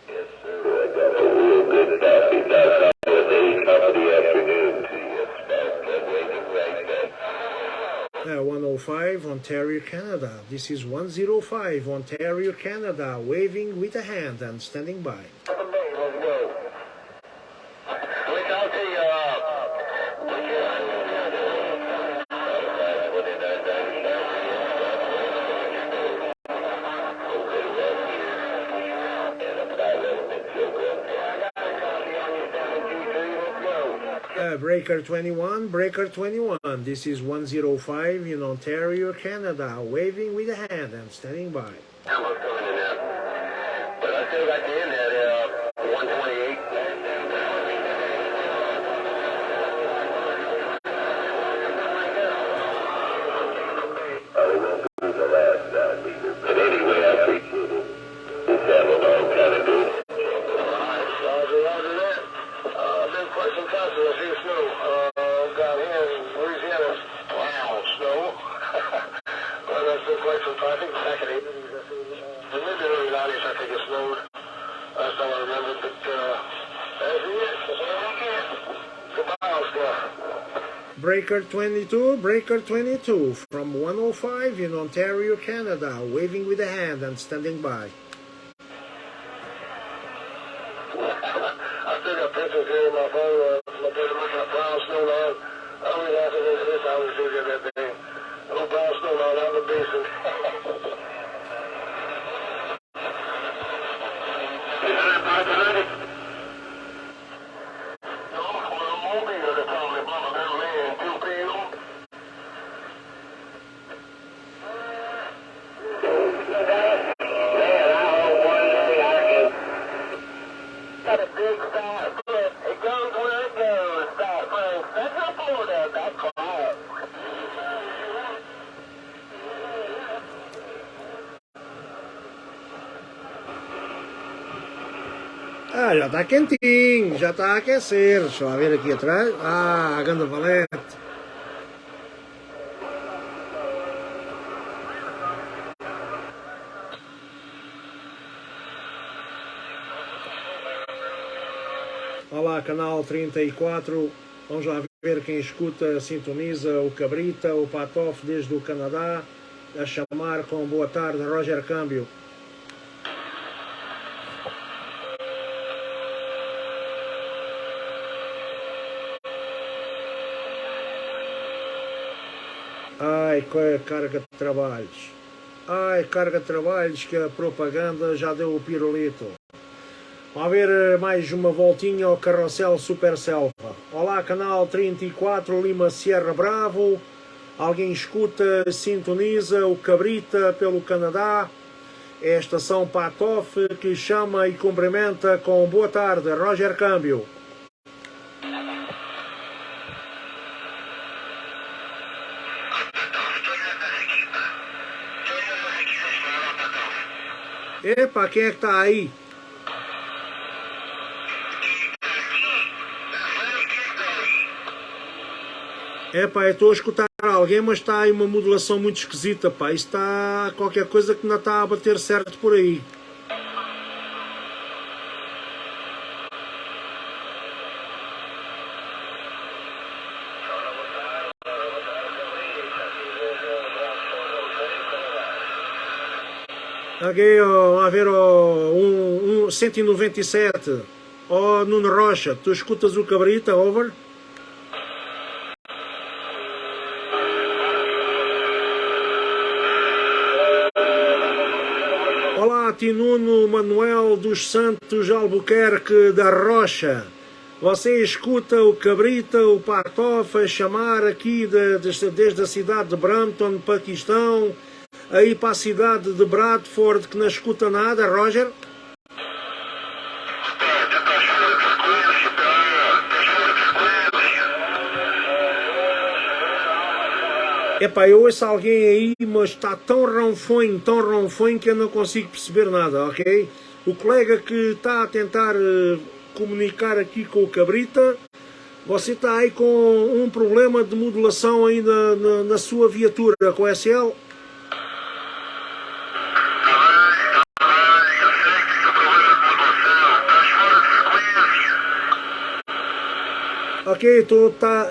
Yes, sir. I got a real good happy night with the top of the afternoon to you. Waiting right there. 105, Ontario, Canada. This is 105, Ontario, Canada, waving with a hand and standing by. Let's go. Switch out to Breaker 21, Breaker 21. This is 105 in Ontario, Canada, waving with a hand and standing by. Almost coming in there. But I still got you in at 128. The last meeting. But anyway, I appreciate it. This have a long kind of good. Roger that. Been quite some time since I see snow. Down here in Louisiana. Wow, snow. Well, that's been quite some time. I think back in the mid-early 90s, I think it snowed. That's all I remember. But that's it. That's all I can. Goodbye, Oscar. Breaker 22 from 105 in Ontario, Canada, waving with a hand and standing by. I still got pictures here on my phone. My brother looking at brown snow line. I was laughing at this. I was looking at that thing. Little brown snow line out in the basin. Ah, já está quentinho, já está a aquecer. Deixa eu ver aqui atrás. Ah, a grande valente. Olá, canal 34. Vamos lá ver quem escuta, sintoniza o Cabrita, o Patof desde o Canadá, a chamar com boa tarde Roger Câmbio. Ai, carga de trabalhos. Ai, carga de trabalhos que a propaganda já deu o pirulito. Vamos ver mais uma voltinha ao carrossel Super Selva. Olá, canal 34, Lima Sierra Bravo. Alguém escuta, sintoniza o Cabrita pelo Canadá. É a estação Patof que chama e cumprimenta com boa tarde, Roger Câmbio. Epa, quem é que está aí? Epa, eu estou a escutar alguém, mas está aí uma modulação muito esquisita, pá. Isto está qualquer coisa que não está a bater certo por aí. Aqui, a ver, 197. Ó, Nuno Rocha, tu escutas o Cabrita, over? Olá, Tinuno Manuel dos Santos Albuquerque da Rocha. Você escuta o Cabrita, o Patof a chamar aqui desde a cidade de Brampton, Paquistão, aí para a cidade de Bradford, que não escuta nada, Roger? Epá, eu ouço alguém aí, mas está tão ronfonho que eu não consigo perceber nada, ok? O colega que está a tentar comunicar aqui com o Cabrita, você está aí com um problema de modulação aí na sua viatura com SL? Ok,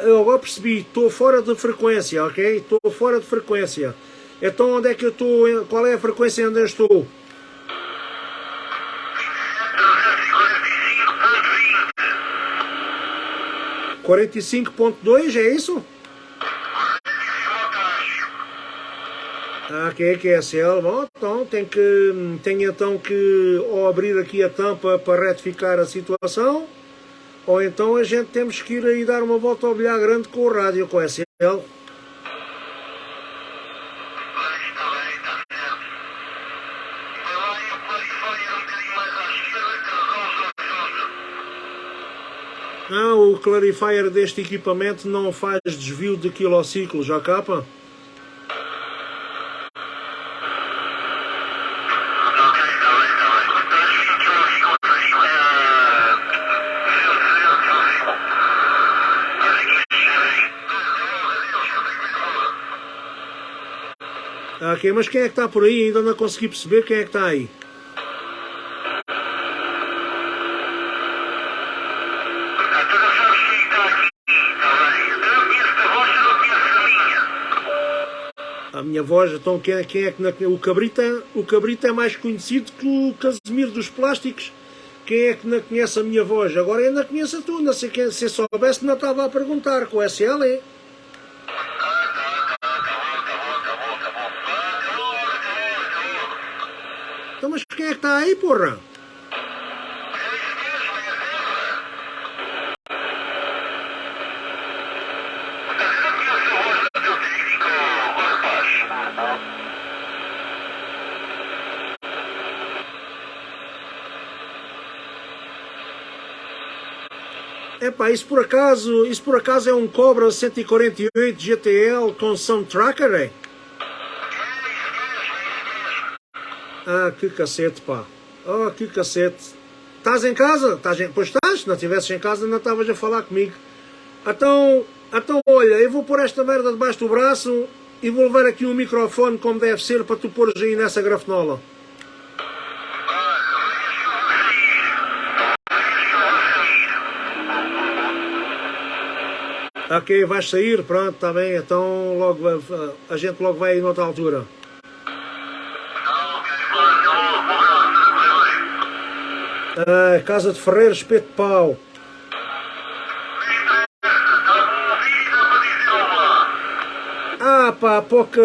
eu agora percebi, estou fora de frequência, ok? Estou fora de frequência. Então onde é que eu estou? Qual é a frequência onde eu estou? 45.2, é isso? Ok, QSL, bom, então tem então que ou abrir aqui a tampa para retificar a situação, Ou então a gente temos que ir aí dar uma volta ao bilhar grande com o rádio, com o SL. Não, o clarifier deste equipamento não faz desvio de quilociclos, já capa? Ok, mas quem é que está por aí? Ainda não consegui perceber quem é que está aí. A minha voz, então quem é que... O Cabrita é mais conhecido que o Casimiro dos Plásticos. Quem é que não conhece a minha voz? Agora eu não conheço a tua, não sei quem, se soubesse não estava a perguntar, com o SL. Então, mas quem é que está aí, porra? Epá, isso por acaso é um Cobra 148 GTL com Sound Tracker, é? Ah, que cacete, pá. Oh, que cacete. Estás em casa? Pois estás, se não estivesses em casa não estavas a falar comigo. Então, olha, eu vou pôr esta merda debaixo do braço e vou levar aqui um microfone como deve ser para tu pôres aí nessa grafenola. Ok, vais sair? Pronto, está bem, então logo, a gente logo vai aí noutra altura. Casa de Ferreiro, espeto de pau. Ah pá, pouca...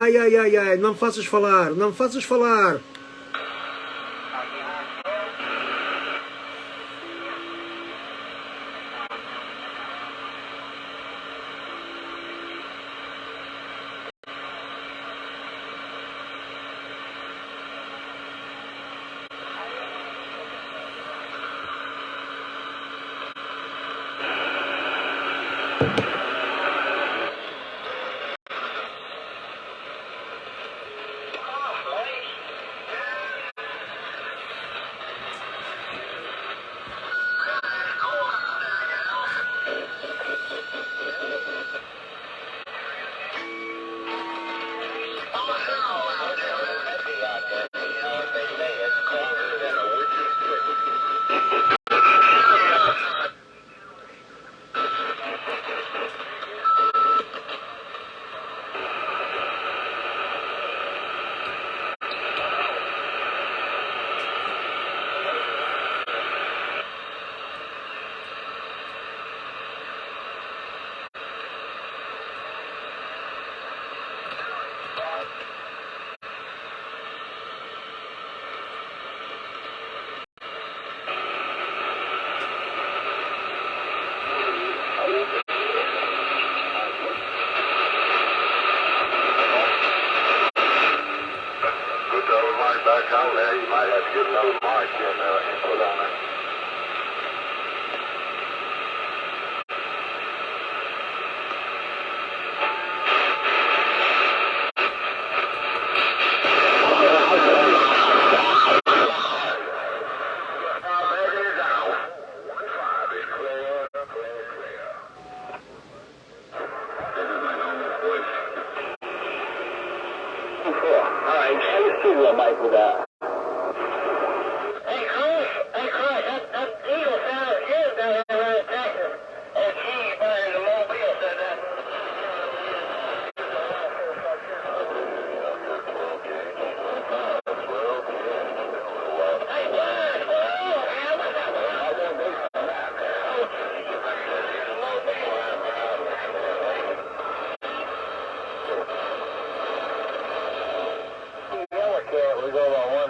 Ai, não me faças falar, não me faças falar. We go about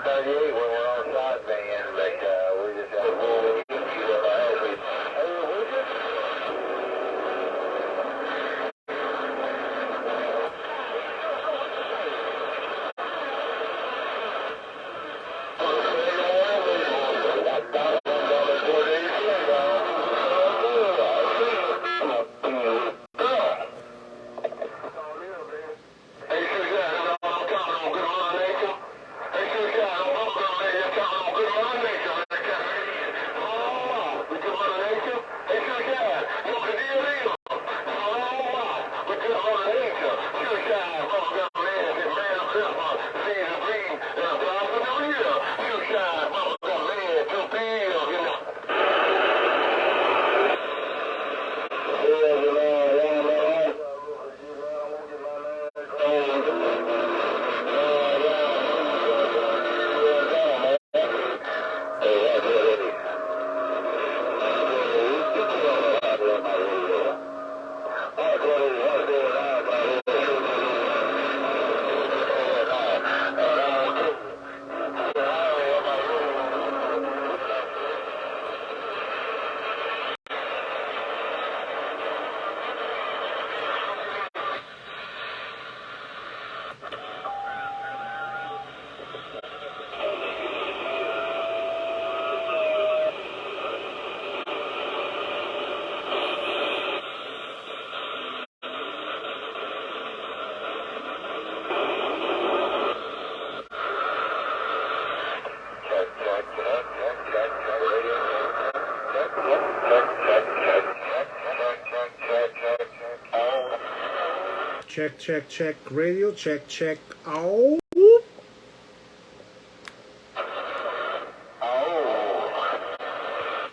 Check, check, check, radio, check, check, out.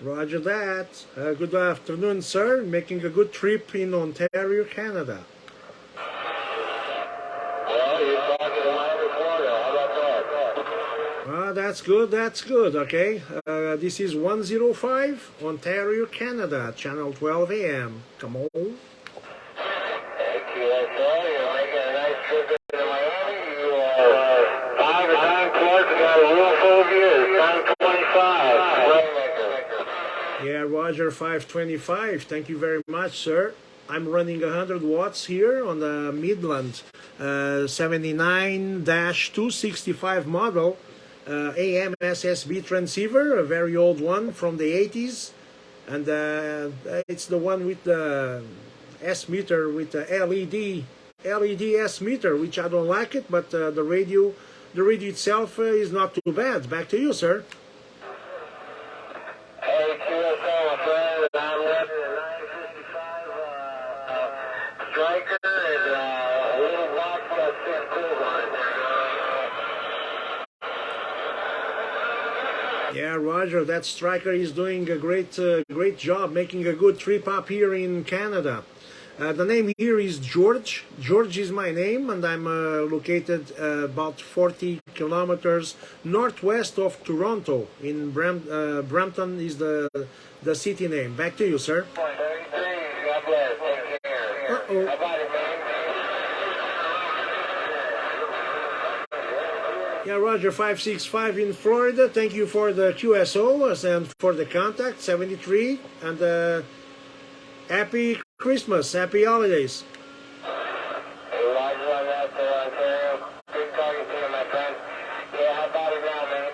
Roger that. Good afternoon, sir. Making a good trip in Ontario, Canada. Well, you're talking to my reporter. How about that? That's good, that's good, okay. This is 105, Ontario, Canada, channel 12 AM. Come on. Thank you, that's all. You're making a nice trip into Miami. You are time clerk, got a room full of years. 925. Yeah, Roger 525. Thank you very much, sir. I'm running 100 watts here on the Midland 79-265 model AM SSB transceiver, a very old one from the 80s. And it's the one with the S meter, with the LED S meter, which I don't like it, but the radio itself is not too bad. Back to you, sir. Hey, QSL, my friend, I'm running a 955 striker and a little box that says cool on. Yeah, Roger, that striker is doing a great job, making a good trip up here in Canada. The name here is George. George is my name, and I'm located about 40 kilometers northwest of Toronto. In Brampton is the city name. Back to you, sir. God bless. Take care. Uh-oh. How about it, man? Yeah, Roger 565 in Florida. Thank you for the QSO and for the contact 73, and happy Christmas, happy holidays. Hey, Roger on that, Ontario. Good talking to you, my friend. Yeah, how about it now, man?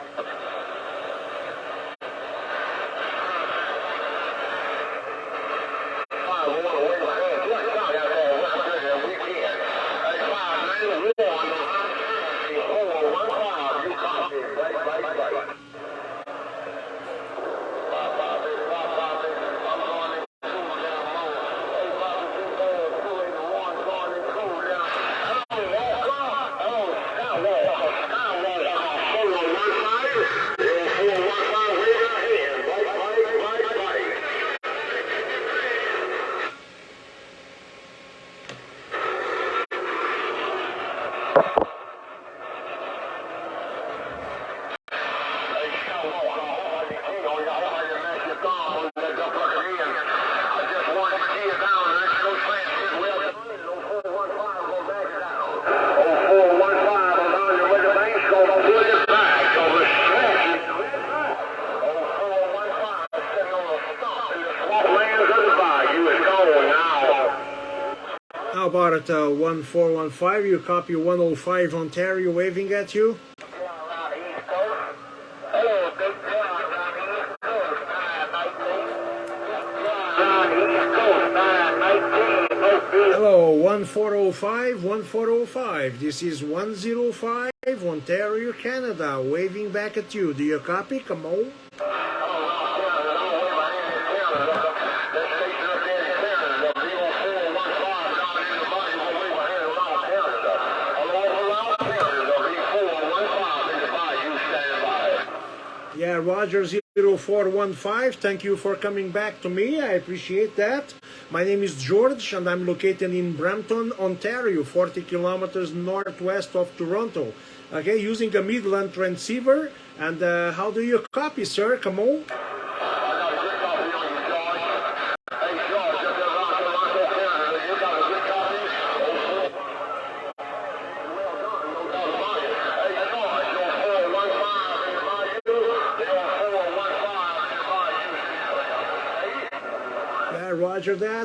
How about at 1415? You copy 105 Ontario waving at you. Hello, 1405. This is 105 Ontario, Canada, waving back at you. Do you copy? Come on. Yeah, Roger 0415, thank you for coming back to me. I appreciate that. My name is George, and I'm located in Brampton, Ontario, 40 kilometers northwest of Toronto. Okay, using a Midland transceiver. And how do you copy, sir? Come on.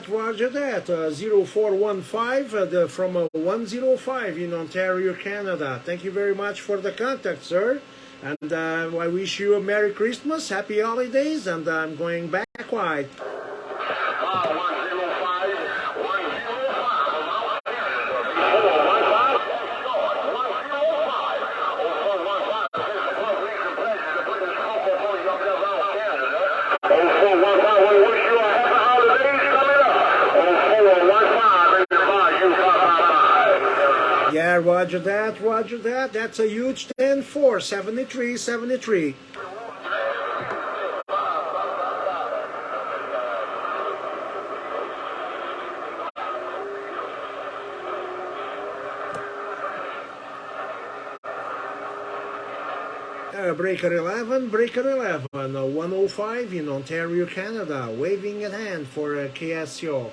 Roger that, 0415 from 105 in Ontario, Canada. Thank you very much for the contact, sir. And I wish you a Merry Christmas, Happy Holidays, and I'm going back quiet. roger that, roger that. That's a huge 10-4, 73, 73. Breaker 11, Breaker 11, 105 in Ontario, Canada, waving at hand for Caso.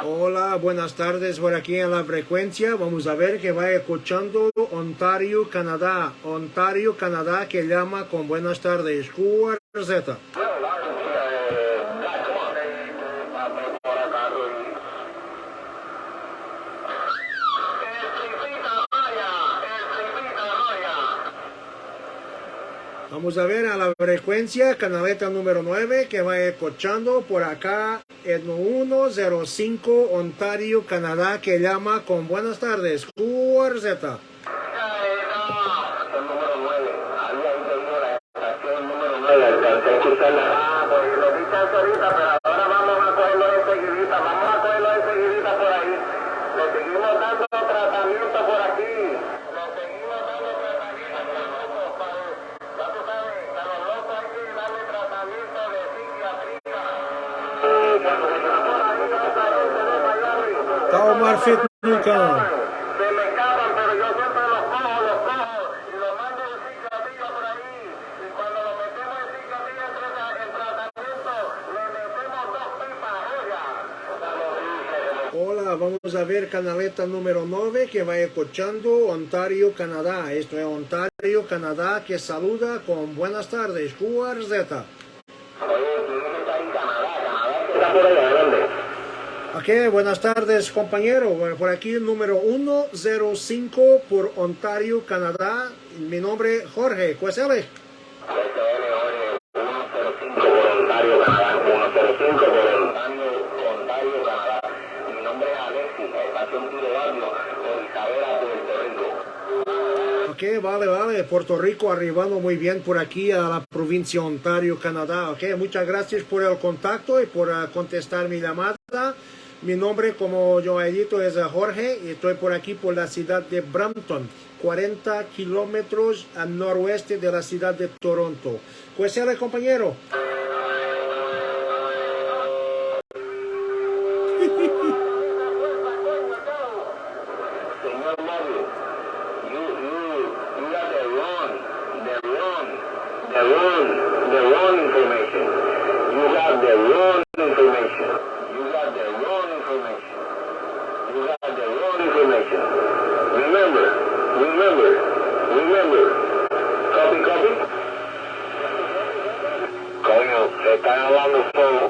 Hola, buenas tardes por aquí en la frecuencia. Vamos a ver que va escuchando Ontario, Canadá. Ontario, Canadá, que llama con buenas tardes. Z. Vamos a ver a la frecuencia, canaleta número 9, que va escuchando por acá en 105 Ontario, Canadá, que llama con buenas tardes. Z. Fit nunca. Se me escapan, pero yo siempre los cojo y los mando en psiquiatría por ahí. Y cuando los metemos en psiquiatría en tratamiento, le metemos 2 pipas, oiga. Hola, vamos a ver canaleta número 9 que va escuchando Ontario, Canadá. Esto es Ontario, Canadá, que saluda con buenas tardes. Z. Oye, ¿quién está ahí? Canadá, que está por allá, ¿dónde? Ok, buenas tardes, compañero. Bueno, por aquí el número 105 por Ontario, Canadá. Mi nombre es Jorge. ¿Cuál es él? 105 por Ontario, Canadá. 105 por Ontario, Canadá. Mi nombre es Alexis, estación Tiro Barrio, por Isabela, Puerto Rico. Ok, vale. Puerto Rico arribando muy bien por aquí a la provincia Ontario, Canadá. Ok, muchas gracias por el contacto y por contestar mi llamada. Mi nombre, como yo he dicho, es Jorge y estoy por aquí por la ciudad de Brampton, 40 kilómetros al noroeste de la ciudad de Toronto. ¿Cuál es el compañero? Señor Mario, you got the wrong information. You got the wrong information. You got the wrong information. Remember. Copy. Coño, se están hablando solo.